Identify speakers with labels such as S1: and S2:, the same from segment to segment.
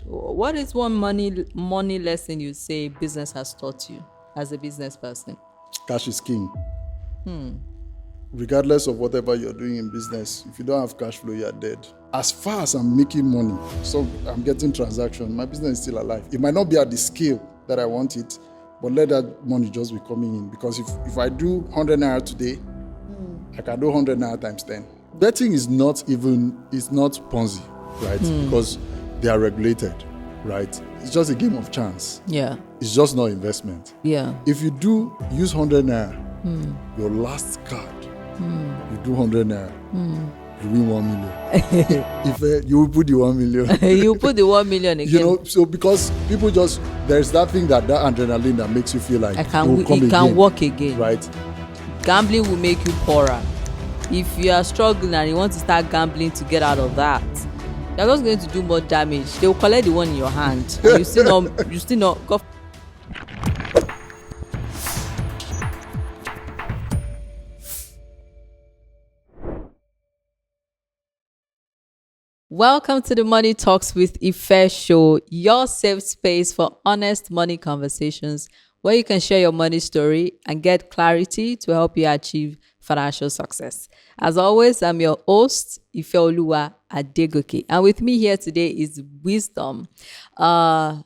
S1: What is one money lesson you say business has taught you as a business person?
S2: Cash is king. Regardless of whatever you're doing in business, if you don't have cash flow, you're dead. As far as I'm making money, so I'm getting transaction, my business is still alive. It might not be at the scale that I want it, but let that money just be coming in. Because if I do 100 naira today, I can do 100 naira times 10. Betting is not Ponzi, right? Because they are regulated, right? It's just a game of chance.
S1: Yeah.
S2: It's just not investment.
S1: Yeah.
S2: If you do use 100 naira, your last card, you do 100 naira, you win 1 million. If you will put the 1 million.
S1: You put the 1 million again.
S2: So because people there's that thing that adrenaline that makes you feel like
S1: it can work again.
S2: Right?
S1: Gambling will make you poorer. If you are struggling and you want to start gambling to get out of that, you're just going to do more damage. They will collect the one in your hand. And you still not go. Welcome to the Money Talks with Ife show, your safe space for honest money conversations where you can share your money story and get clarity to help you achieve financial success. As always, I'm your host, Ifeoluwa Adegoke. And with me here today is Wisdom, an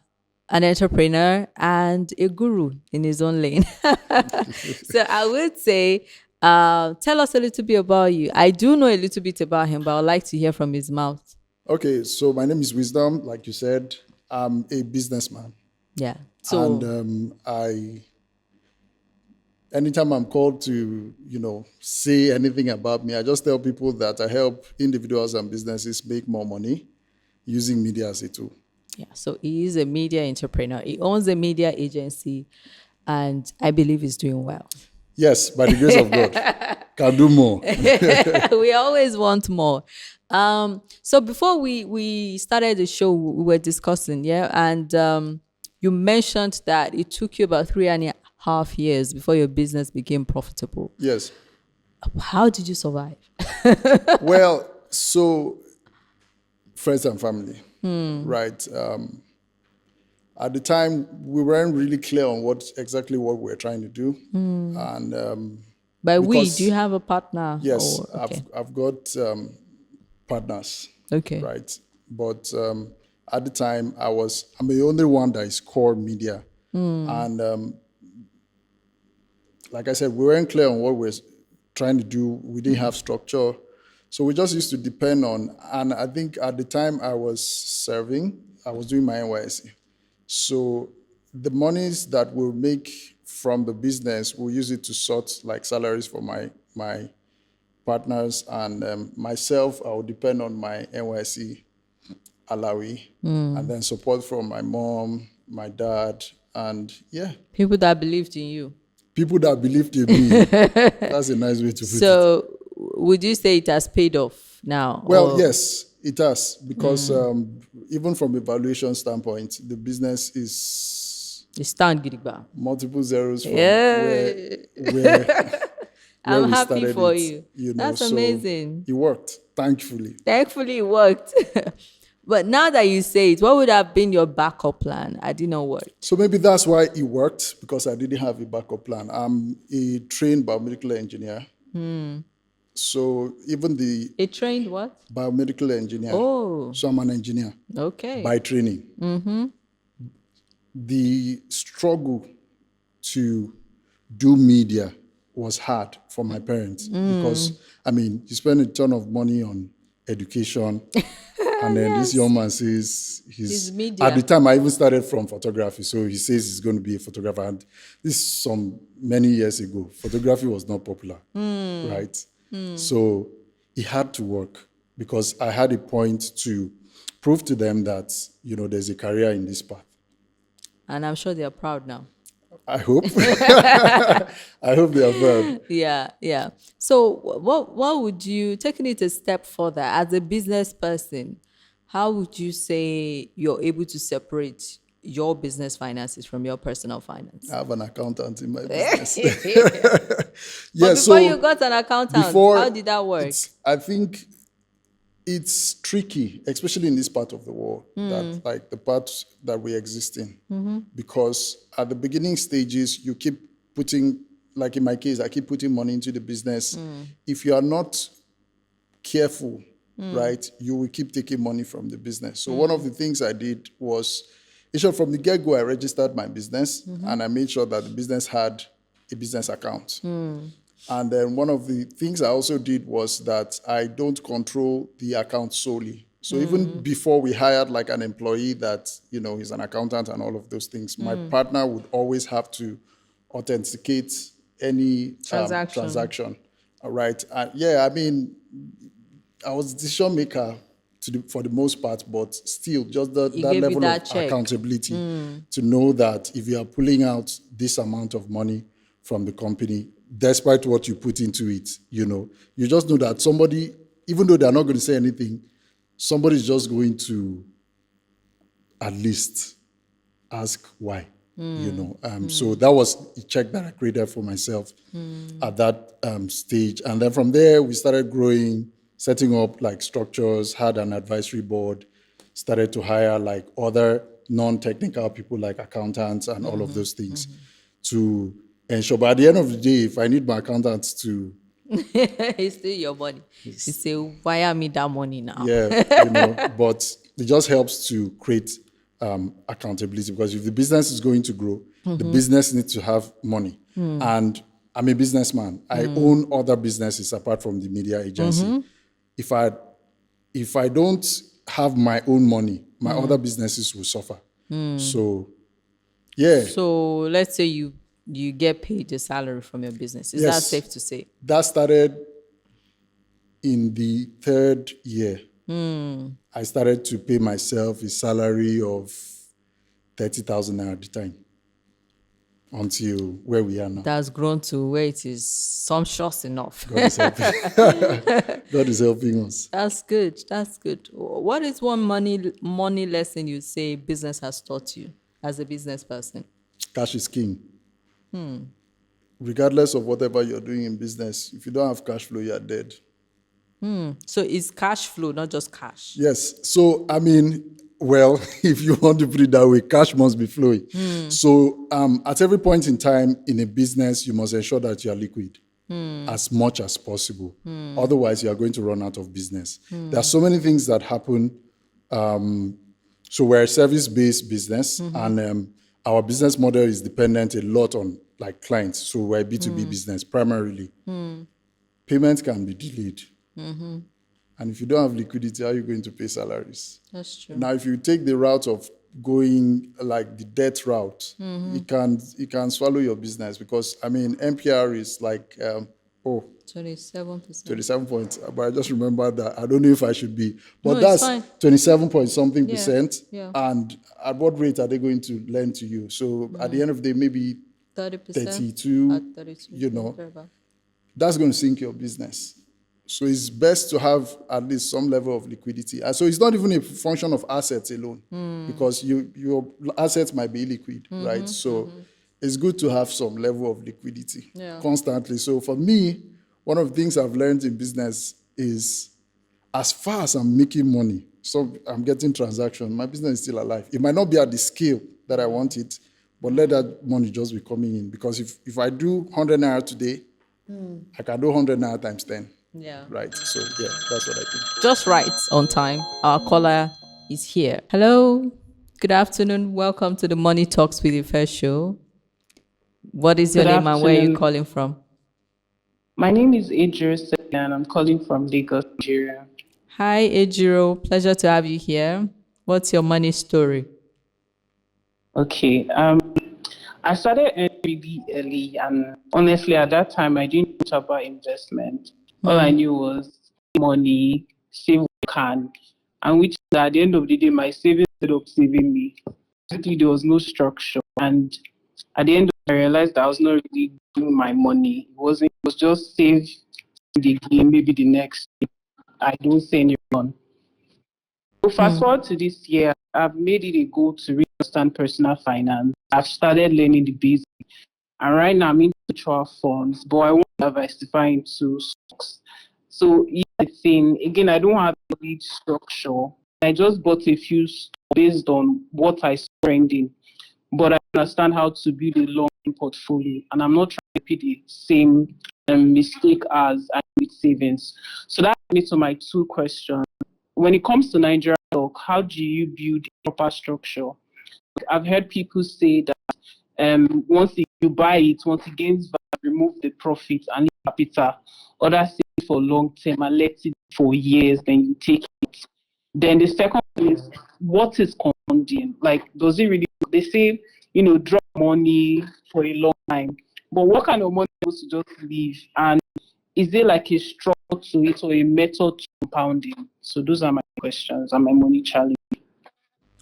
S1: entrepreneur and a guru in his own lane. So I would say, tell us a little bit about you. I do know a little bit about him, but I'd like to hear from his mouth.
S2: Okay, so my name is Wisdom. Like you said, I'm a businessman.
S1: Yeah. So,
S2: and anytime I'm called to, say anything about me, I just tell people that I help individuals and businesses make more money using media as a tool.
S1: Yeah. So he is a media entrepreneur. He owns a media agency, and I believe he's doing well.
S2: Yes, by the grace of God, can do more.
S1: We always want more. So before we started the show, we were discussing, and you mentioned that it took you about 3.5 years before your business became profitable.
S2: Yes.
S1: How did you survive?
S2: Well, so friends and family, right? At the time, we weren't really clear on what we were trying to do, and
S1: by we, do you have a partner?
S2: Yes,
S1: okay.
S2: I've got partners.
S1: Okay.
S2: Right, but at the time, I'm the only one that is core media, and like I said, we weren't clear on what we're trying to do. We didn't have structure, so we just used to depend on. And I think at the time I was doing my NYSC. So the monies that we'll make from the business, we'll use it to sort like salaries for my partners, and myself, I will depend on my NYSC Alawi, and then support from my mom, my dad, and
S1: people that believed in you.
S2: People that believed in me. That's a nice way to put it.
S1: So would you say it has paid off now?
S2: Well, yes, it has, because even from a valuation standpoint, the business is multiple zeros from where
S1: I'm happy for you. That's amazing.
S2: It worked, thankfully.
S1: Thankfully, it worked. But now that you say it, what would have been your backup plan? I did not work.
S2: So maybe that's why it worked, because I didn't have a backup plan. I'm a trained biomedical engineer. So even
S1: a trained what?
S2: Biomedical engineer.
S1: Oh.
S2: So I'm an engineer.
S1: Okay.
S2: By training. Mm-hmm. The struggle to do media was hard for my parents, because, you spend a ton of money on education, and then this young man says he's media. At the time, I even started from photography, so he says he's going to be a photographer. And this is many years ago. Photography was not popular, right? So it had to work, because I had a point to prove to them that, there's a career in this path.
S1: And I'm sure they are proud now.
S2: I hope. I hope they are proud.
S1: Yeah. So what would you, taking it a step further, as a business person, how would you say you're able to separate your business finances from your personal finance?
S2: I have an accountant in my business.
S1: But before you got an accountant, how did that work?
S2: I think It's tricky, especially in this part of the world, that like the part that we exist in, because at the beginning stages, you keep putting, like in my case, I keep putting money into the business. If you are not careful, right, you will keep taking money from the business. So one of the things I did was, in short, from the get-go, I registered my business and I made sure that the business had a business account. And then one of the things I also did was that I don't control the account solely. So even before we hired like an employee that, you know, is an accountant and all of those things, my partner would always have to authenticate any transaction. All right. Yeah, I mean, I was a decision maker for the most part, but still just that
S1: gave you
S2: level
S1: that
S2: of
S1: check.
S2: accountability to know that if you are pulling out this amount of money from the company, despite what you put into it, you know, you just know that somebody, even though they're not going to say anything, somebody's just going to at least ask why, you know. So that was a check that I created for myself at that stage. And then from there, we started growing, setting up like structures, had an advisory board, started to hire like other non-technical people like accountants and all of those things to ensure. But at the end of the day, if I need my accountants to,
S1: It's still your money. You say, wire me that money now.
S2: yeah, you know, but it just helps to create accountability, because if the business is going to grow, the business needs to have money. And I'm a businessman. I own other businesses apart from the media agency. If I don't have my own money, my other businesses will suffer. So, yeah.
S1: So let's say you get paid a salary from your business. Is that
S2: Yes.
S1: safe to say?
S2: That started in the third year. I started to pay myself a salary of 30,000 naira at the time, until where we are now.
S1: That's grown to where it is sumptuous enough.
S2: God is helping. God is helping us.
S1: That's good. That's good. What is one money lesson you say business has taught you as a business person?
S2: Cash is king. Regardless of whatever you're doing in business, if you don't have cash flow, you're dead.
S1: So it's cash flow, not just cash.
S2: Yes. So, I mean, well, if you want to put it that way, cash must be flowing. So, at every point in time in a business, you must ensure that you are liquid as much as possible. Otherwise, you are going to run out of business. There are so many things that happen. So we're a service-based business, and our business model is dependent a lot on like clients. So we're a B2B business primarily. Payments can be delayed. And if you don't have liquidity, how are you going to pay salaries?
S1: That's true.
S2: Now, if you take the route of going like the debt route, it can swallow your business, because I mean MPR is like
S1: 27%.
S2: 27 points. But I just remember that. I don't know if I should be, but
S1: No, it's
S2: that's
S1: fine.
S2: 27 point something percent.
S1: Yeah.
S2: And at what rate are they going to lend to you? So at the end of the day, maybe
S1: 30%.
S2: 32,
S1: At 32.
S2: you know,
S1: Whatever.
S2: that's going to sink your business. So it's best to have at least some level of liquidity. And so it's not even a function of assets alone, because your assets might be illiquid, right? So it's good to have some level of liquidity constantly. So for me, one of the things I've learned in business is, as far as I'm making money, so I'm getting transaction, my business is still alive. It might not be at the scale that I want it, but let that money just be coming in. Because if I do 100 naira today, I can do 100 naira times 10.
S1: Yeah.
S2: Right. So, yeah, that's what I think.
S1: Just right on time. Our caller is here. Hello. Good afternoon. Welcome to the Money Talks with Ife show. What is your
S3: Good
S1: name and where are you
S3: afternoon.
S1: calling from?
S3: My name is Idris and I'm calling from Lagos, Nigeria.
S1: Hi, Ejiro. Pleasure to have you here. What's your money story?
S3: Okay. I started earning really early, and honestly, at that time, I didn't know about investment. All I knew was money, save what you can, and which at the end of the day, my savings ended up saving me. Basically, there was no structure, and at the end, I realized that I was not really doing my money. It was just save the game, maybe the next. I don't say anyone. So fast forward to this year, I've made it a goal to really understand personal finance. I've started learning the basics, and right now I'm into mutual funds, but I want to diversify into stocks. So yeah, the thing again, I don't have a lead structure. I just bought a few stocks based on what I saw trending, but I understand how to build a long portfolio, and I'm not trying to repeat the same mistake as I did with savings. So that leads me to my two questions. When it comes to Nigeria stock, how do you build a proper structure? I've heard people say that once you buy it, once it gains value, remove the profit and leave capital. Others say it for long term and let it for years, then you take it. Then the second is, what is compounding? Like, does it really? They say, drop money for a long time, but what kind of money is supposed to just leave? And is there like a structure to it or a method to compounding? So those are my questions and my money challenge.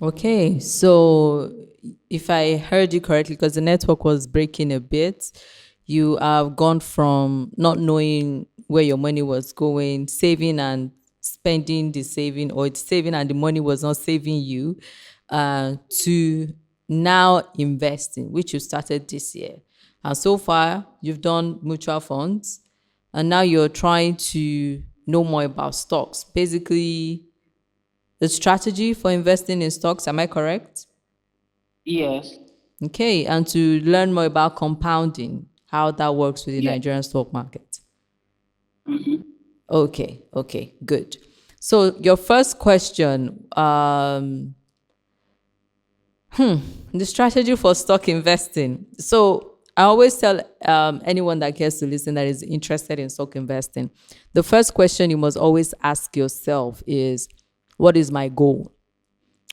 S1: Okay, so if I heard you correctly, because the network was breaking a bit, you have gone from not knowing where your money was going, saving and spending the saving, or it's saving and the money was not saving you, to now investing, which you started this year. And so far, you've done mutual funds, and now you're trying to know more about stocks. Basically, the strategy for investing in stocks, am I correct?
S3: Yes.
S1: Okay, and to learn more about compounding, how that works with the
S3: Yeah.
S1: Nigerian stock market. Okay, good. So your first question, the strategy for stock investing. So I always tell anyone that gets to listen that is interested in stock investing, the first question you must always ask yourself is, what is my goal?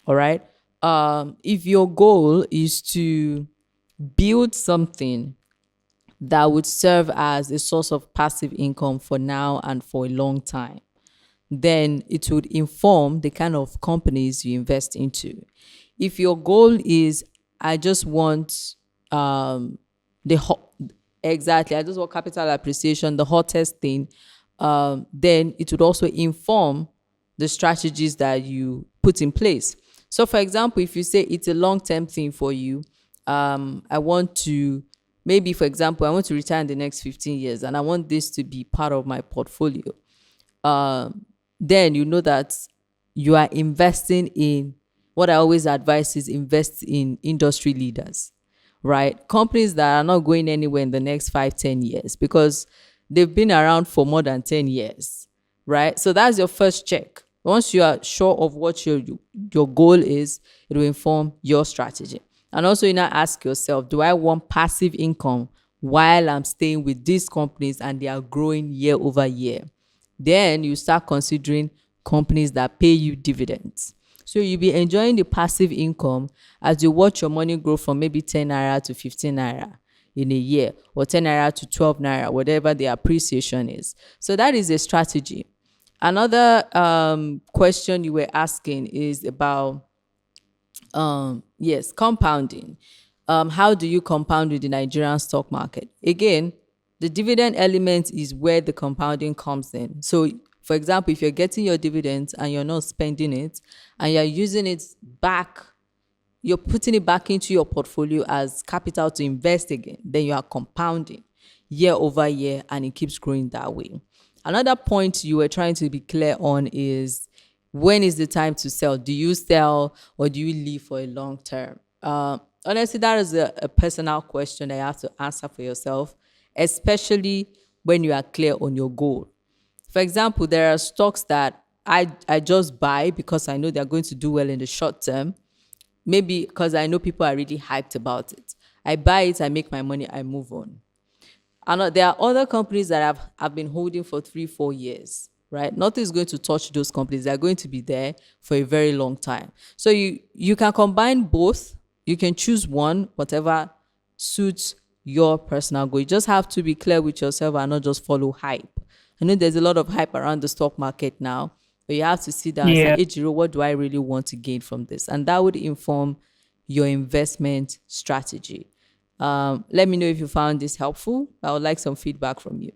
S1: All right. If your goal is to build something that would serve as a source of passive income for now and for a long time, then it would inform the kind of companies you invest into. If your goal is, I just want exactly, I just want capital appreciation, the hottest thing, then it would also inform the strategies that you put in place. So, for example, if you say it's a long-term thing for you, I want to, maybe, for example, I want to retire in the next 15 years and I want this to be part of my portfolio, then you know that you are investing in, what I always advise is invest in industry leaders, right? Companies that are not going anywhere in the next 5-10 years because they've been around for more than 10 years, right? So that's your first check. Once you are sure of what your goal is, it will inform your strategy. And also, you now ask yourself, do I want passive income while I'm staying with these companies and they are growing year over year? Then you start considering companies that pay you dividends. So you'll be enjoying the passive income as you watch your money grow from maybe 10 naira to 15 naira in a year, or 10 naira to 12 naira, whatever the appreciation is. So that is a strategy. Another question you were asking is about, yes, compounding. How do you compound with the Nigerian stock market? Again, the dividend element is where the compounding comes in. So, for example, if you're getting your dividends and you're not spending it and you're using it back, you're putting it back into your portfolio as capital to invest again, then you are compounding year over year and it keeps growing that way. Another point you were trying to be clear on is, when is the time to sell? Do you sell or do you leave for a long term? Honestly, that is a personal question that you have to answer for yourself, especially when you are clear on your goal. For example, there are stocks that I just buy because I know they're going to do well in the short term. Maybe because I know people are really hyped about it. I buy it, I make my money, I move on. And there are other companies that I've been holding for 3-4 years, right? Nothing is going to touch those companies. They're going to be there for a very long time. So you can combine both. You can choose one, whatever suits your personal goal. You just have to be clear with yourself and not just follow hype. I know there's a lot of hype around the stock market now, but you have to sit down and say,
S3: Yeah.
S1: hey, Jiro, what do I really want to gain from this? And that would inform your investment strategy. Let me know if you found this helpful. I would like some feedback from you.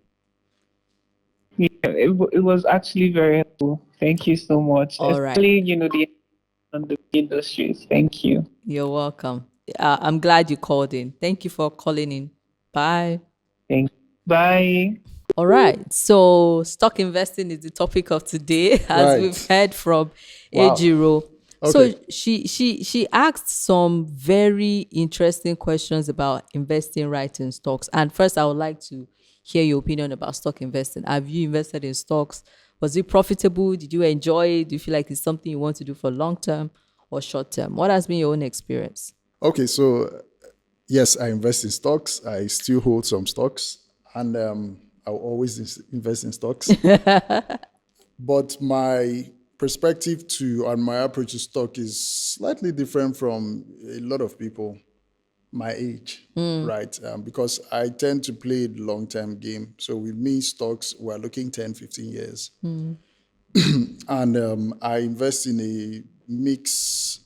S3: Yeah, it was actually very helpful. Thank you so much.
S1: All right.
S3: Especially, the industries. Thank you.
S1: You're welcome. I'm glad you called in. Thank you for calling in. Bye.
S3: Thank you. Bye.
S1: All right. So stock investing is the topic of today, as
S2: Right.
S1: we've heard from
S2: Wow.
S1: Ejiro. So
S2: Okay.
S1: she asked some very interesting questions about investing right in stocks. And first, I would like to hear your opinion about stock investing. Have you invested in stocks? Was it profitable? Did you enjoy it? Do you feel like it's something you want to do for long term or short term? What has been your own experience?
S2: Okay. So yes, I invest in stocks. I still hold some stocks, and I'll always invest in stocks. But my perspective to and my approach to stock is slightly different from a lot of people my age, right? Because I tend to play the long-term game. So with me, stocks, we're looking 10, 15 years. And I invest in a mix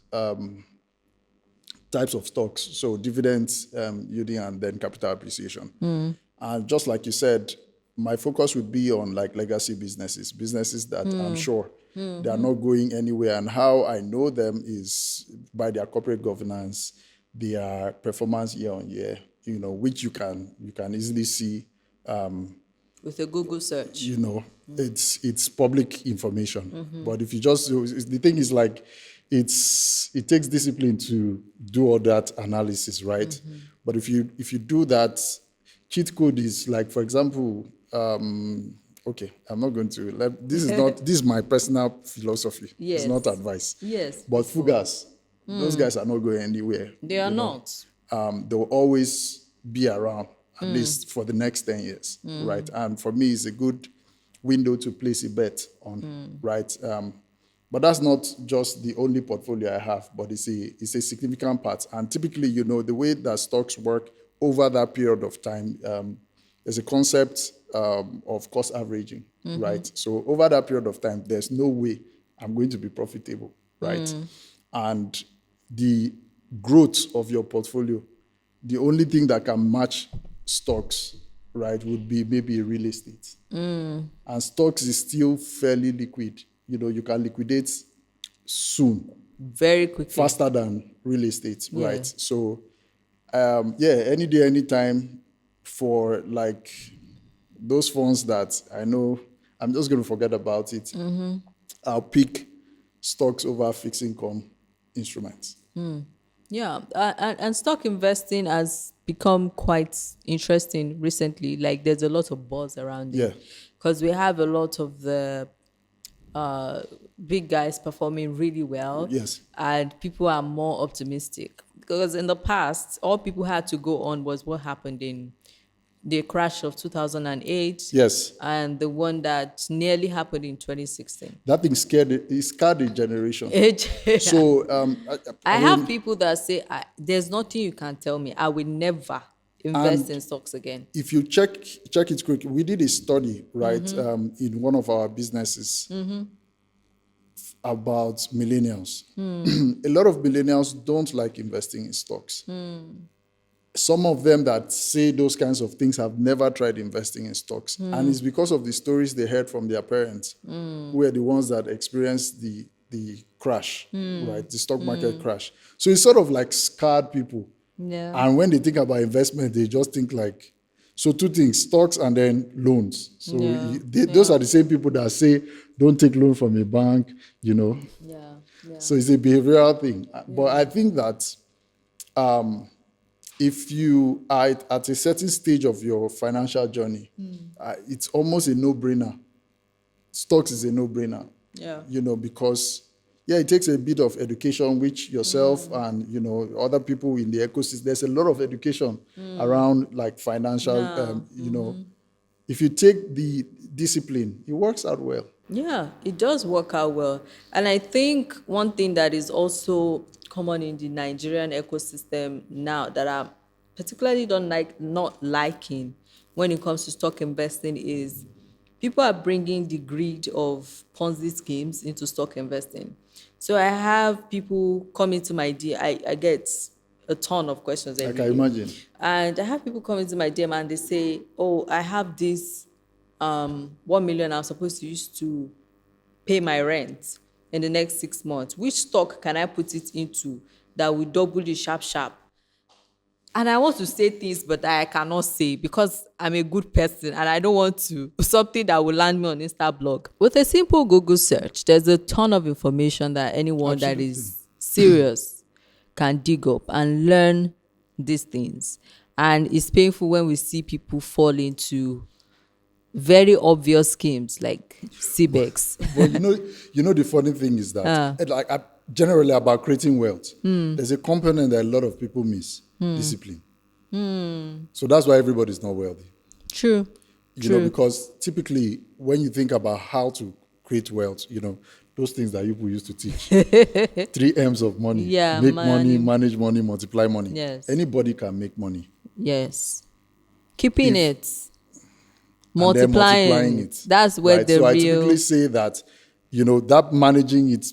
S2: types of stocks, so dividends, yielding, and then capital appreciation. And just like you said, my focus would be on like legacy businesses that I'm sure they are not going anywhere. And how I know them is by their corporate governance, their performance year on year, which you can easily see.
S1: With a Google search.
S2: It's public information. But if you just the thing is like it takes discipline to do all that analysis, right? But if you do that, cheat code is like, for example, okay, I'm not going to this is my personal philosophy.
S1: Yes.
S2: It's not advice.
S1: Yes.
S2: But Fugas, those guys are not going anywhere.
S1: They are not.
S2: They'll always be around at least for the next 10 years, right? And for me, it's a good window to place a bet on, right? But that's not just the only portfolio I have, but it's a significant part. And typically, the way that stocks work over that period of time, there's a concept of cost averaging, right? So over that period of time, there's no way I'm going to be profitable, right? And the growth of your portfolio, the only thing that can match stocks, right, would be maybe real estate. And stocks is still fairly liquid. You can liquidate soon,
S1: Very quickly.
S2: faster than real estate, right? So, any day, anytime for like those funds that I know I'm just going to forget about it, I'll pick stocks over fixed income instruments.
S1: Yeah, and stock investing has become quite interesting recently. Like there's a lot of buzz around it.
S2: Yeah.
S1: Because we have a lot of the big guys performing really well.
S2: Yes.
S1: And people are more optimistic. Because in the past, all people had to go on was what happened in the crash of 2008.
S2: Yes.
S1: And the one that nearly happened in 2016.
S2: That thing scared a generation. So
S1: I have people that say, there's nothing you can tell me. I will never invest in stocks again.
S2: if you check it quick, we did a study, right, in one of our businesses about millennials. A lot of millennials don't like investing in stocks. Some of them that say those kinds of things have never tried investing in stocks. And it's because of the stories they heard from their parents, who were the ones that experienced the crash, right, the stock market crash. So it's sort of like scarred people.
S1: Yeah.
S2: And when they think about investment, they just think like, so two things, stocks and then loans. So those are the same people that say, don't take loan from a bank,
S1: Yeah.
S2: So it's a behavioral thing. But I think that if you are at a certain stage of your financial journey, it's almost a no-brainer. Stocks is a no-brainer.
S1: Yeah.
S2: Because it takes a bit of education, which yourself and other people in the ecosystem. There's a lot of education around like financial. If you take the discipline, it works out well.
S1: Yeah, it does work out well. And I think one thing that is also common in the Nigerian ecosystem now that I'm particularly not liking when it comes to stock investing is people are bringing the greed of Ponzi schemes into stock investing. So I have people come into my DM. I get a ton of questions every
S2: I can
S1: day.
S2: imagine.
S1: And I have people come into my DM and they say, oh, I have this 1 million I'm supposed to use to pay my rent in the next 6 months. Which stock can I put it into that will double the sharp? And I want to say things, but I cannot say because I'm a good person and I don't want to something that will land me on Instablog. With a simple Google search, there's a ton of information that anyone that
S2: Absolutely.
S1: is serious can dig up and learn these things. And it's painful when we see people fall into very obvious schemes like CBEX.
S2: But the funny thing is that generally about creating wealth, there's a component that a lot of people miss: discipline. So that's why everybody's not wealthy.
S1: True.
S2: You know, because typically when you think about how to create wealth, those things that people used to teach, 3 M's of money:
S1: Yeah,
S2: make
S1: money.
S2: money, manage money, multiply money.
S1: Yes.
S2: Anybody can make money.
S1: Yes. Keeping
S2: If-
S1: it.
S2: And then
S1: Multiplying it. That's where the
S2: so I
S1: real.
S2: typically say that, that managing it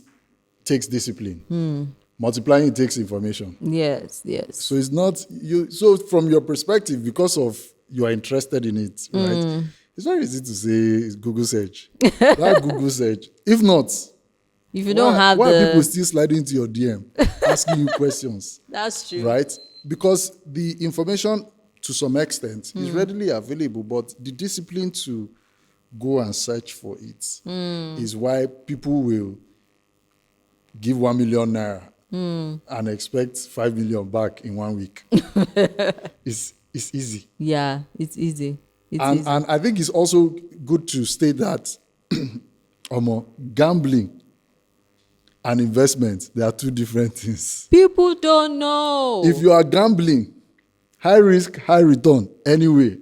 S2: takes discipline. Multiplying it takes information.
S1: Yes.
S2: So it's not you. So from your perspective, because of you are interested in it, right? It's very easy to say it's Google search. That Google search. If not,
S1: If you don't have
S2: why are people
S1: the.
S2: still sliding into your DM, asking you questions,
S1: That's true.
S2: right? Because the information, to some extent, is readily available, but the discipline to go and search for it is why people will give 1 million naira and expect 5 million back in 1 week. It's easy.
S1: Yeah, it's easy.
S2: And I think it's also good to state that gambling and investment, they are two different things.
S1: People don't know.
S2: If you are gambling, high risk, high return, anyway.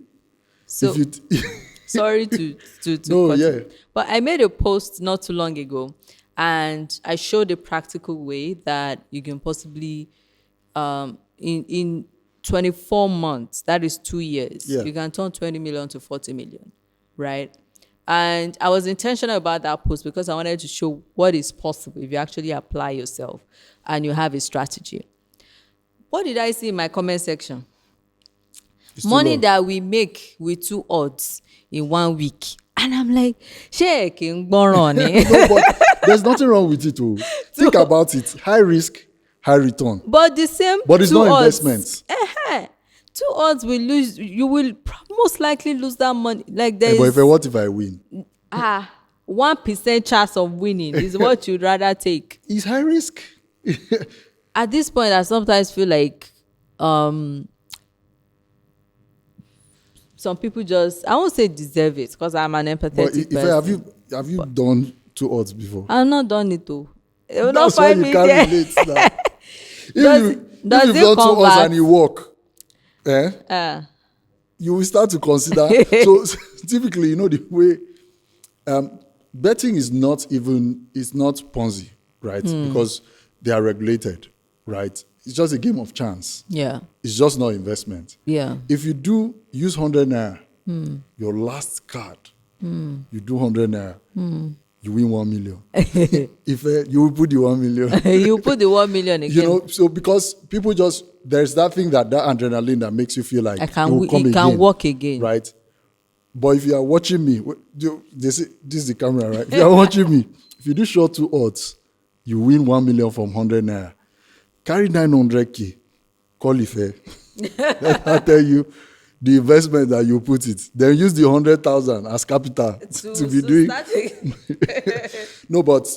S1: So
S2: If you
S1: sorry to
S2: No,
S1: cut
S2: yeah.
S1: you. But I made a post not too long ago, and I showed a practical way that you can possibly, in 24 months, that is 2 years,
S2: Yeah.
S1: you can turn 20 million to 40 million, right? And I was intentional about that post because I wanted to show what is possible if you actually apply yourself and you have a strategy. What did I see in my comment section?
S2: It's too
S1: Money
S2: long.
S1: that we make with 2 odds in 1 week. And I'm like, shey kin gbọ́ràn ni.
S2: No, but there's nothing wrong with it. Oh. Think about it. High risk, high return.
S1: But the same
S2: But it's
S1: 2
S2: not
S1: odds,
S2: investments.
S1: 2 odds will lose. You will most likely lose that money. Like there
S2: But
S1: is
S2: what if I win?
S1: 1% chance of winning is what you'd rather take.
S2: It's high risk.
S1: At this point, I sometimes feel like some people just, I won't say deserve it because I'm an
S2: But
S1: empathetic person.
S2: have you done 2 odds before?
S1: I've not done it though. They will not
S2: That's why
S1: find
S2: you
S1: me
S2: can't
S1: there.
S2: relate now.
S1: Does
S2: If
S1: it
S2: you've done 2 odds and you walk, you will start to consider. So typically, the way betting is not Ponzi, right? Because they are regulated, right? It's just a game of chance.
S1: Yeah.
S2: It's just not investment.
S1: Yeah.
S2: If you do use 100 naira, your last card, you do 100 naira, you win 1 million. If you will put the 1 million.
S1: You put the 1 million again.
S2: So because people there's that thing that adrenaline that makes you feel like
S1: I
S2: it
S1: can,
S2: will come
S1: it can
S2: again,
S1: work again.
S2: right? But if you are watching me, this is the camera, right? If you are watching me, if you do short 2 odds, you win 1 million from 100 naira. Carry 900K, call Ife. I'll tell you the investment that you put it. Then use the 100,000 as capital to be doing. No, but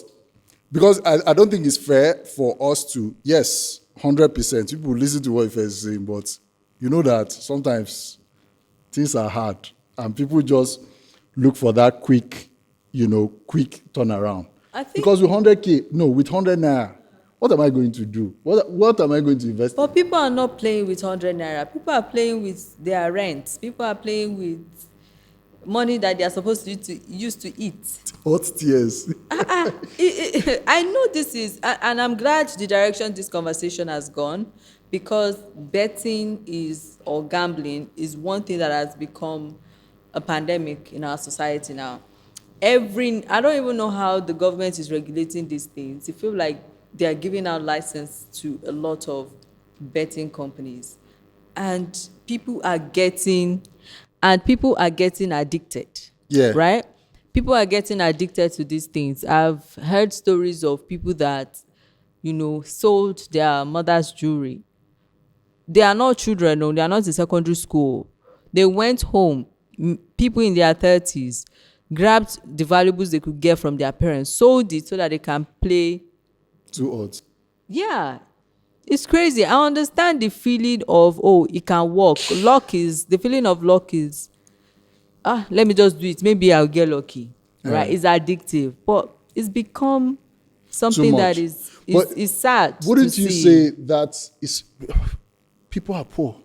S2: because I don't think it's fair for us to, yes, 100%. People listen to what Ife is saying, but you know that sometimes things are hard and people just look for that quick turnaround.
S1: I think-
S2: Because with 100K, with 100 naira, what am I going to do? What am I going to invest in?
S1: But people are not playing with 100 naira. People are playing with their rent. People are playing with money that they are supposed to use to eat.
S2: Hot tears.
S1: I know this is, and I'm glad the direction this conversation has gone, because betting or gambling is one thing that has become a pandemic in our society now. I don't even know how the government is regulating these things. It feels like they are giving out license to a lot of betting companies, and people are getting addicted.
S2: Yeah.
S1: Right? People are getting addicted to these things. I've heard stories of people that, sold their mother's jewelry they are not children, no, they are not in secondary school. They went home, people in their 30s, grabbed the valuables they could get from their parents, sold it so that they can play.
S2: 2 odds.
S1: Yeah, it's crazy. I understand the feeling of, oh, it can work. The feeling of luck is, let me just do it. Maybe I'll get lucky. Right? It's addictive. But it's become something that is sad.
S2: Wouldn't you say that people are poor?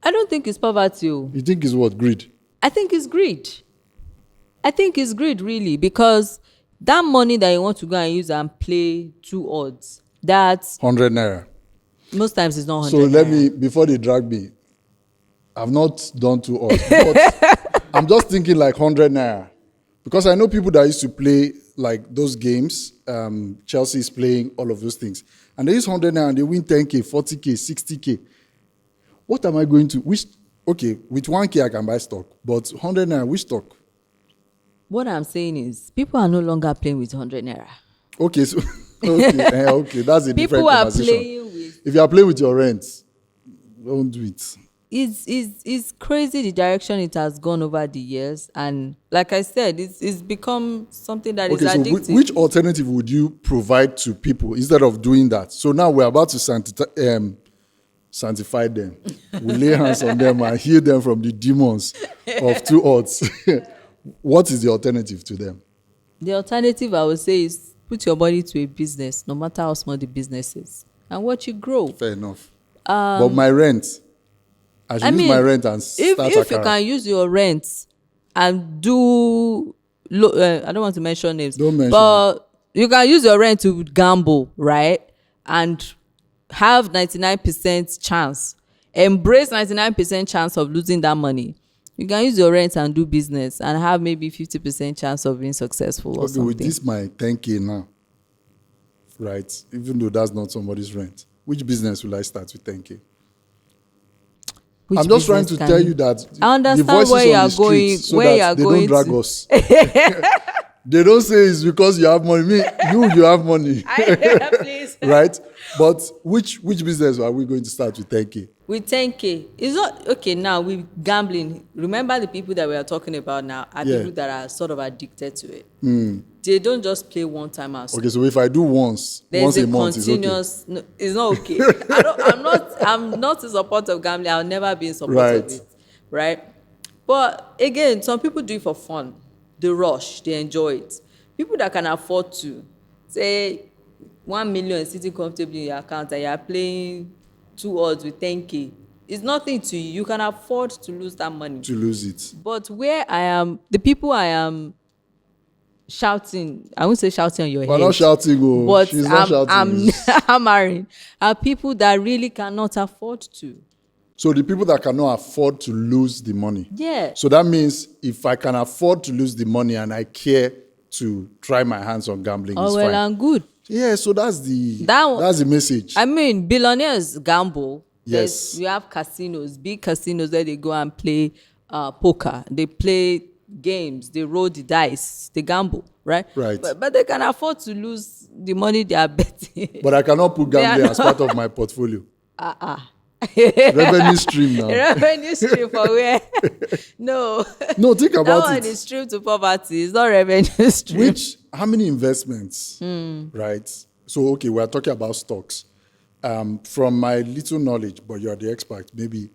S1: I don't think it's poverty.
S2: You think it's what? Greed?
S1: I think it's greed. I think it's greed, really, because that money that you want to go and use and play 2 odds, that's
S2: 100 naira.
S1: most times it's not 100
S2: So let
S1: naira.
S2: me, before they drag me, I've not done 2 odds, but I'm just thinking like 100 naira. Because I know people that used to play like those games, Chelsea is playing, all of those things. And they use 100 naira and they win 10K, 40K, 60K. What am I going to, okay, with 1K I can buy stock, but 100 naira, which stock?
S1: What I'm saying is, people are no longer playing with 100 naira.
S2: Okay, so, okay, that's a different
S1: People are
S2: conversation.
S1: playing with.
S2: If you are playing with your rent, don't do it.
S1: It's crazy the direction it has gone over the years, and like I said, it's become something that is
S2: Okay,
S1: addictive.
S2: so which alternative would you provide to people instead of doing that? So now we're about to sanctify them. We lay hands on them and heal them from the demons of 2 odds. What is the alternative to them?
S1: The alternative, I would say, is put your body to a business, no matter how small the business is, and watch it grow.
S2: Fair enough. But my rent, I should use my rent and start
S1: if you can use your rent and do, I don't want to mention names,
S2: Don't mention.
S1: but you can use your rent to gamble, right? And have 99% chance, embrace 99% chance of losing that money. You can use your rent and do business and have maybe 50% chance of being successful or
S2: Okay,
S1: something.
S2: with this my 10K now, right? Even though that's not somebody's rent, which business will I start with 10K?
S1: Which
S2: I'm just trying
S1: business
S2: to
S1: can
S2: tell
S1: you-
S2: you that
S1: I understand
S2: the voices
S1: where you
S2: on
S1: are
S2: the
S1: going-
S2: streets so
S1: where
S2: that
S1: you are
S2: they
S1: going
S2: don't drag
S1: to.
S2: us. They don't say it's because you have money. You have money,
S1: Please.
S2: right? But which business are we going to start with 10K?
S1: With 10K, it's not okay. Now with gambling, remember the people that we are talking about now are
S2: Yeah.
S1: people that are sort of addicted to it. They don't just play one time and stop.
S2: Okay, so if I do once
S1: There's
S2: a month, is okay.
S1: continuous. No, it's not okay. I'm not in support of gambling. I'll never be in support
S2: Right.
S1: of it. Right. But again, some people do it for fun. They rush. They enjoy it. People that can afford to, say, 1 million sitting comfortably in your account and you are playing 2 odds with 10K, it's nothing to you. You can afford to lose that money.
S2: To lose it.
S1: But where I am, the people I am shouting, I won't say shouting on your
S2: We're
S1: head.
S2: not shouting, oh.
S1: But
S2: She's not shouting.
S1: I'm hammering, are people that really cannot afford to.
S2: So the people that cannot afford to lose the money.
S1: Yeah.
S2: So that means if I can afford to lose the money and I care to try my hands on gambling, it's
S1: Oh, well
S2: fine.
S1: and good.
S2: Yeah, so that's the
S1: That-
S2: message.
S1: I mean, billionaires gamble.
S2: Yes.
S1: You have casinos, big casinos where they go and play poker. They play games. They roll the dice. They gamble, right?
S2: Right.
S1: But they can afford to lose the money they are betting.
S2: But I cannot put
S1: They are
S2: gambling as part of my portfolio. Revenue stream now.
S1: Revenue stream for where? No.
S2: No, think
S1: That
S2: about
S1: one
S2: it.
S1: is stream to poverty. It's not revenue stream.
S2: How many investments, right? So, okay, we're talking about stocks. From my little knowledge, but you're the expert, maybe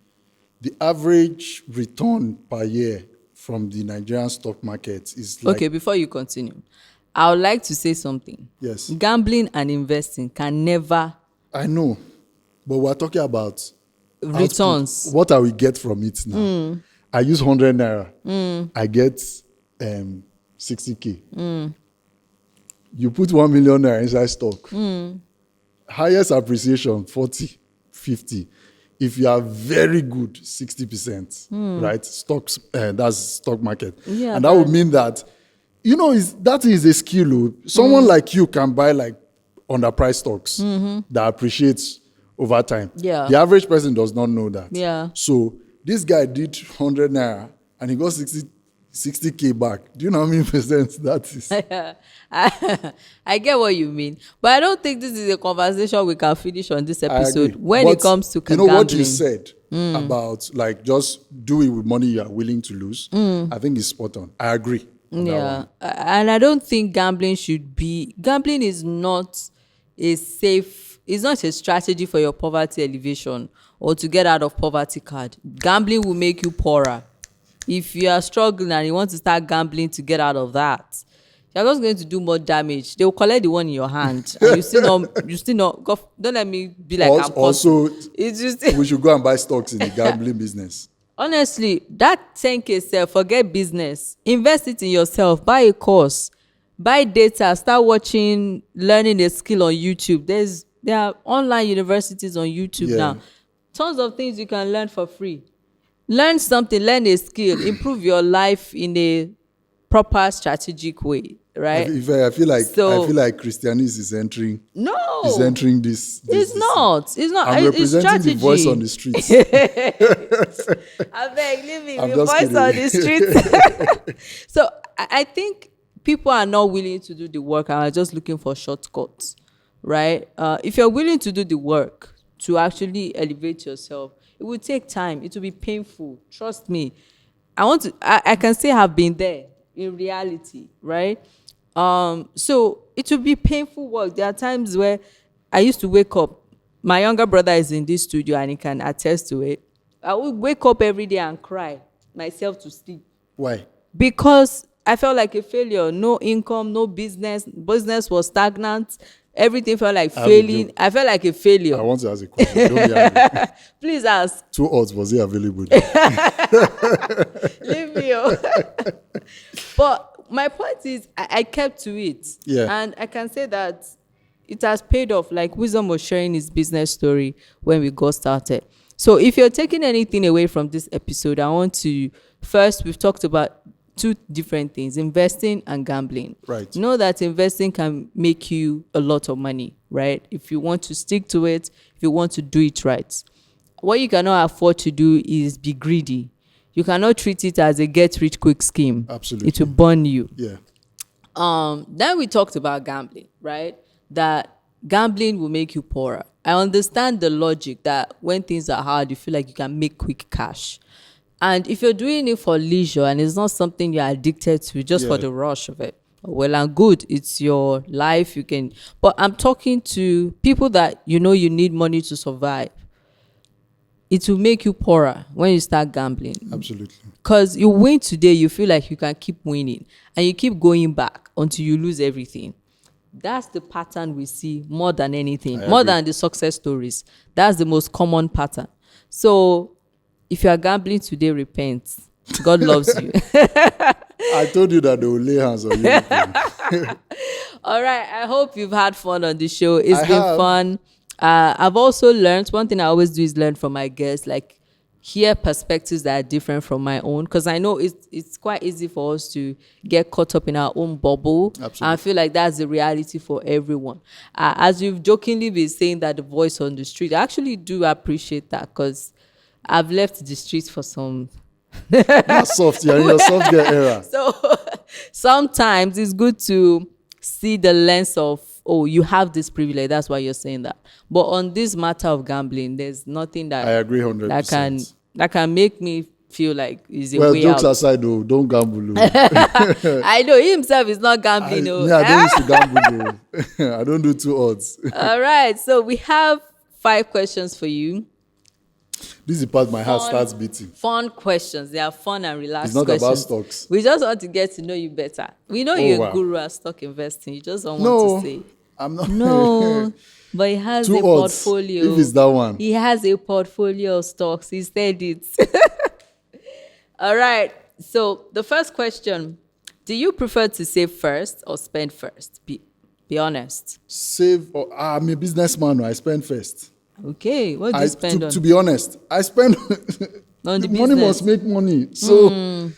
S2: the average return per year from the Nigerian stock market is like,
S1: Okay, before you continue, I would like to say something.
S2: Yes.
S1: Gambling and investing can never
S2: I know, but we're talking about
S1: returns.
S2: output. What I will get from it now? I use 100 naira. I get 60K. You put 1 million naira inside stock. Highest appreciation 40, 50. If you are very good, 60%, right? Stocks, that's stock market.
S1: Yeah,
S2: and that would mean that, that is a skill. Oh. Someone like you can buy like underpriced stocks that appreciates over time.
S1: Yeah.
S2: The average person does not know that.
S1: Yeah.
S2: So this guy did 100 naira and he got 60 60K back. Do you know how many percent that is?
S1: I get what you mean, but I don't think this is a conversation we can finish on this episode when
S2: But
S1: it comes to
S2: you know
S1: gambling.
S2: what you said about like just do it with money you are willing to lose. I think it's spot on. I agree. On that
S1: Yeah,
S2: one.
S1: and I don't think gambling should be. Gambling is not a safe. It's not a strategy for your poverty elevation or to get out of poverty card. Gambling will make you poorer. If you are struggling and you want to start gambling to get out of that, you're just going to do more damage. They will collect the one in your hand, and you still not. Don't let me be like I'm
S2: Also,
S1: It's just
S2: we should go and buy stocks in the gambling business.
S1: honestly, that 10K self, forget business. Invest it in yourself. Buy a course. Buy data. Start watching, learning a skill on YouTube. There are online universities on YouTube
S2: Yeah.
S1: now. Tons of things you can learn for free. Learn something, learn a skill, improve your life in a proper strategic way, right?
S2: I feel like Christianese is entering.
S1: No,
S2: Is entering this.
S1: it's not. It's not.
S2: I'm
S1: It's
S2: representing
S1: strategy.
S2: the voice on the streets.
S1: I beg, leave me.
S2: I'm
S1: The
S2: just
S1: voice
S2: kidding.
S1: on the street. So I think people are not willing to do the work and are just looking for shortcuts, right? If you're willing to do the work to actually elevate yourself, it will take time. It will be painful. Trust me. I can say I've been there in reality, right? So it will be painful work. There are times where I used to wake up. My younger brother is in this studio and he can attest to it. I would wake up every day and cry myself to sleep
S2: Why?
S1: because I felt like a failure. No income, no business. Business was stagnant. Everything felt like
S2: have a
S1: failing.
S2: joke.
S1: I felt like a
S2: I
S1: failure.
S2: want to ask a question. Don't be angry.
S1: Please ask.
S2: 2 odds, was it available?
S1: Leave me. Oh. But my point is, I kept to it.
S2: Yeah.
S1: And I can say that it has paid off. Like Wisdom was sharing his business story when we got started. So if you're taking anything away from this episode, I want to first, we've talked about 2 different things, investing and gambling.
S2: Right.
S1: Know that investing can make you a lot of money, right? If you want to stick to it, if you want to do it right. What you cannot afford to do is be greedy. You cannot treat it as a get-rich-quick scheme.
S2: Absolutely.
S1: It will burn you.
S2: Yeah.
S1: Then we talked about gambling, right? That gambling will make you poorer. I understand the logic that when things are hard, you feel like you can make quick cash. And if you're doing it for leisure and it's not something you're addicted to just for
S2: Yeah.
S1: the rush of it, well and good, it's your life, you can. But I'm talking to people that you know you need money to survive. It will make you poorer when you start gambling.
S2: Absolutely.
S1: Because you win today, you feel like you can keep winning and you keep going back until you lose everything. That's the pattern we see more than anything, more
S2: agree.
S1: than the success stories. That's the most common pattern. So if you are gambling today, repent. God loves you.
S2: I told you that they will lay hands on you.
S1: All right. I hope you've had fun on the show. It's
S2: I
S1: been
S2: have.
S1: fun. I've also learned, one thing I always do is learn from my guests, like hear perspectives that are different from my own. Because I know it's quite easy for us to get caught up in our own bubble.
S2: Absolutely.
S1: And I feel like that's the reality for everyone. As you've jokingly been saying that the voice on the street, I actually do appreciate that because I've left the streets for some.
S2: That's soft. You're in your soft girl era.
S1: So sometimes it's good to see the lens of, oh, you have this privilege, that's why you're saying that. But on this matter of gambling, there's nothing that
S2: I agree 100%.
S1: that can make me feel like is a
S2: Well,
S1: way
S2: jokes
S1: out.
S2: aside, though, don't gamble. Oh.
S1: I know he himself is not gambling. Oh.
S2: I don't used to gamble. Though. I don't do 2 odds.
S1: All right, so we have 5 questions for you.
S2: This is the part my heart
S1: Fun.
S2: starts beating.
S1: Fun questions. They are fun and relaxed
S2: It's not
S1: questions.
S2: about stocks.
S1: We just want to get to know you better. We know you're
S2: wow.
S1: a guru at stock investing. You just don't
S2: No,
S1: want to say.
S2: I'm not.
S1: No, but he has
S2: 2
S1: a
S2: odds.
S1: portfolio.
S2: If it's that one.
S1: He has a portfolio of stocks. He said it. All right. So the first question: do you prefer to save first or spend first? Be honest.
S2: Save. I'm a businessman. I spend first.
S1: Okay. What do you spend on?
S2: To be honest, I spend.
S1: On the
S2: money
S1: business.
S2: must make money. So,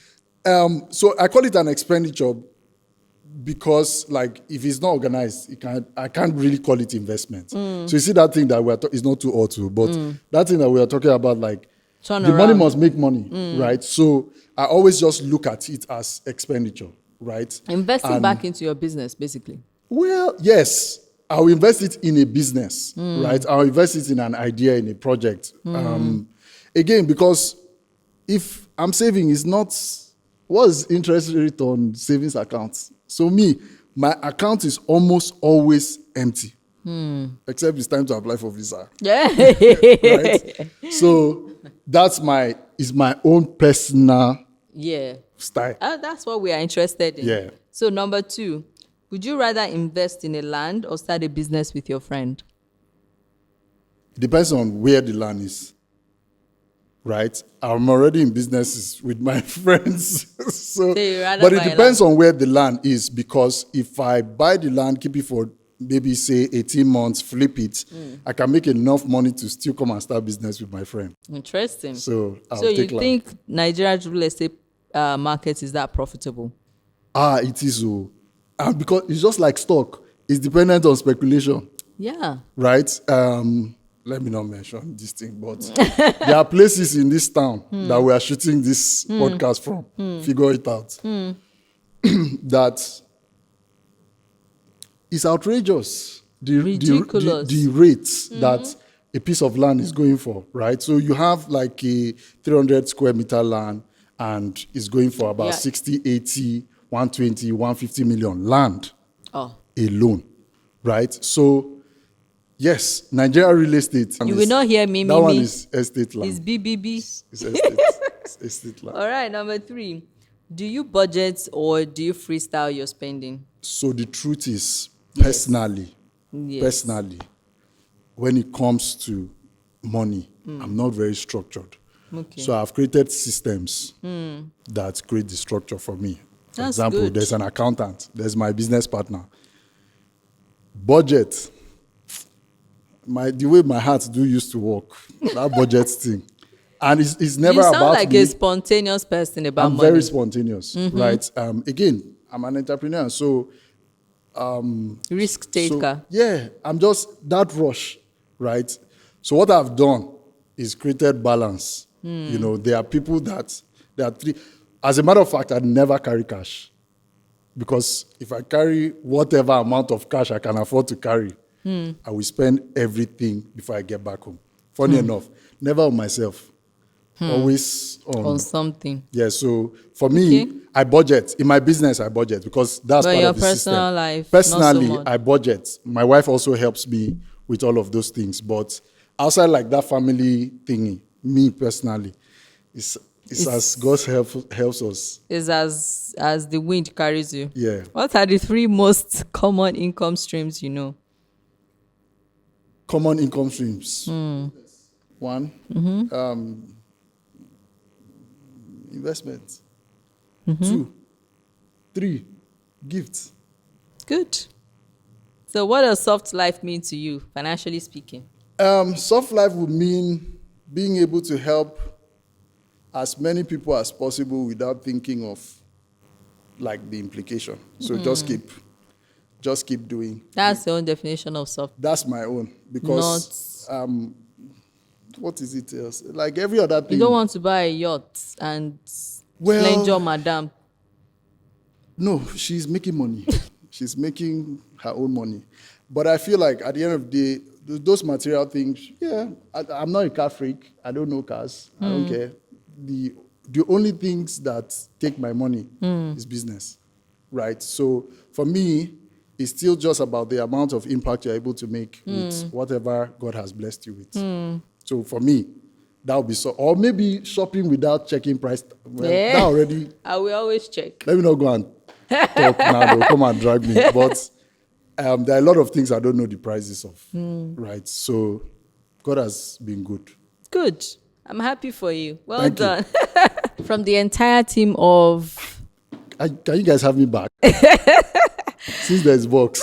S2: so I call it an expenditure because, like, if it's not organized, I can't really call it investment. So you see that thing that is not too odd to, but that thing that we are talking about, like,
S1: Turn
S2: the money
S1: around.
S2: must make money, right? So I always just look at it as expenditure, right?
S1: Investing back into your business, basically.
S2: Well, yes, I'll invest it in a business, right? I'll invest it in an idea, in a project. Again, because if I'm saving, it's not what's interest rate on savings accounts. So my account is almost always empty, except it's time to apply for visa,
S1: Yeah.
S2: right? So is my own personal
S1: Yeah.
S2: style.
S1: That's what we are interested in.
S2: Yeah.
S1: So number 2, would you rather invest in a land or start a business with your friend?
S2: Depends on where the land is, right? I'm already in businesses with my friends. So
S1: you'd rather
S2: but it
S1: buy
S2: depends on where the land is, because if I buy the land, keep it for maybe say 18 months, flip it, I can make enough money to still come and start business with my friend.
S1: Interesting.
S2: So I'll
S1: So you
S2: take land.
S1: think Nigeria's real estate market is that profitable?
S2: It is. And because it's just like stock, it's dependent on speculation.
S1: Yeah.
S2: Right? Let me not mention this thing, but there are places in this town that we are shooting this podcast from. Figure it out. That is outrageous.
S1: Ridiculous.
S2: The rates that a piece of land is going for, right? So you have like a 300 square meter land and it's going for about 60, 80, 120, 150 million land alone, right? So yes, Nigeria real estate.
S1: You will not hear me.
S2: That one is estate land.
S1: It's BBB.
S2: It's estate. It's estate land.
S1: All right, number 3. Do you budget or do you freestyle your spending?
S2: So the truth is,
S1: Yes.
S2: personally, when it comes to money, I'm not very structured.
S1: Okay.
S2: So I've created systems that create the structure for me. For
S1: That's
S2: example,
S1: good.
S2: there's an accountant, there's my business partner. Budget. The way my heart used to work, that budget thing. And it's never
S1: You sound
S2: about
S1: like
S2: me.
S1: a spontaneous person about
S2: I'm
S1: money.
S2: very spontaneous, right? Again, I'm an entrepreneur, so
S1: Risk taker.
S2: I'm just that rush, right? So what I've done is created balance. You know, there are people there are 3. As a matter of fact, I never carry cash, because if I carry whatever amount of cash I can afford to carry, I will spend everything before I get back home. Funny enough, never on myself, always
S1: on something.
S2: Yeah, so for me, I budget. In my business, I budget because that's
S1: But
S2: part
S1: your
S2: of the system.
S1: personal life,
S2: Personally,
S1: not so much.
S2: I budget. My wife also helps me with all of those things. But outside like that family thingy, me personally, it's as God helps us.
S1: Is as the wind carries you.
S2: Yeah.
S1: What are the 3 most common income streams you know?
S2: Common income streams. 1, investment. 2, 3, gifts.
S1: Good. So what does soft life mean to you, financially speaking?
S2: Soft life would mean being able to help as many people as possible without thinking of like the implication. So just keep doing.
S1: That's your own definition of soft.
S2: That's my own, because what is it else? Like every other thing.
S1: You don't want to buy a yacht and
S2: Well-
S1: splurge on madam.
S2: No, she's making money. She's making her own money. But I feel like at the end of the day, those material things, I'm not a car freak. I don't know cars. I don't care. The only things that take my money is business, right? So for me, it's still just about the amount of impact you're able to make with whatever God has blessed you with. So for me, that would be so. Or maybe shopping without checking price. Well,
S1: Yeah.
S2: that already.
S1: I will always check.
S2: Let me not go and talk now. They'll come and drag me. But there are a lot of things I don't know the prices of, right? So God has been good.
S1: Good. I'm happy for you. Well
S2: Thank you.
S1: done. From the entire team of
S2: Can you guys have me back? Since there's box.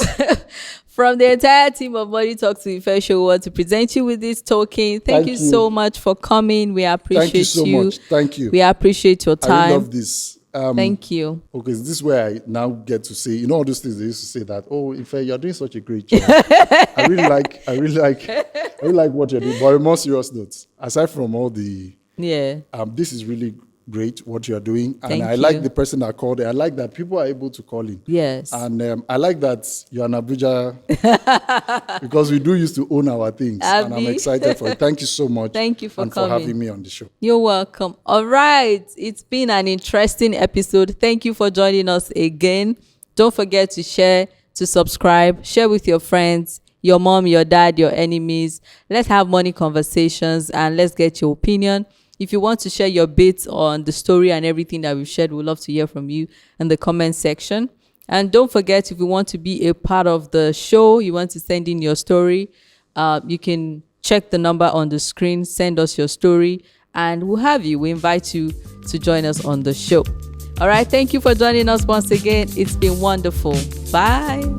S1: From the entire team of Money Talks with Ife Show, we want to present you with this token. Thank you so much for coming. We appreciate
S2: Thank you so much. Thank you.
S1: We appreciate your
S2: I
S1: time.
S2: really love this.
S1: Thank you.
S2: Okay, this is where I now get to say, all those things they used to say that, Ife, you're doing such a great job. I really like what you're doing. But on a more serious note, aside from all the
S1: Yeah.
S2: This is really great what you are doing, and
S1: Thank
S2: I
S1: you.
S2: like the person that called. I like that people are able to call in.
S1: Yes.
S2: And I like that you're an Abuja because we do used to own our things, and I'm
S1: Abi.
S2: excited for it. Thank you so much.
S1: Thank you for
S2: and
S1: coming.
S2: for having me on the show.
S1: You're welcome. All right. It's been an interesting episode. Thank you for joining us again. Don't forget to share, to subscribe, share with your friends, your mom, your dad, your enemies. Let's have money conversations and let's get your opinion. If you want to share your bits on the story and everything that we've shared, we'd love to hear from you in the comment section. And don't forget, if you want to be a part of the show, you want to send in your story, you can check the number on the screen, send us your story, and we'll have you. We invite you to join us on the show. All right. Thank you for joining us once again. It's been wonderful. Bye.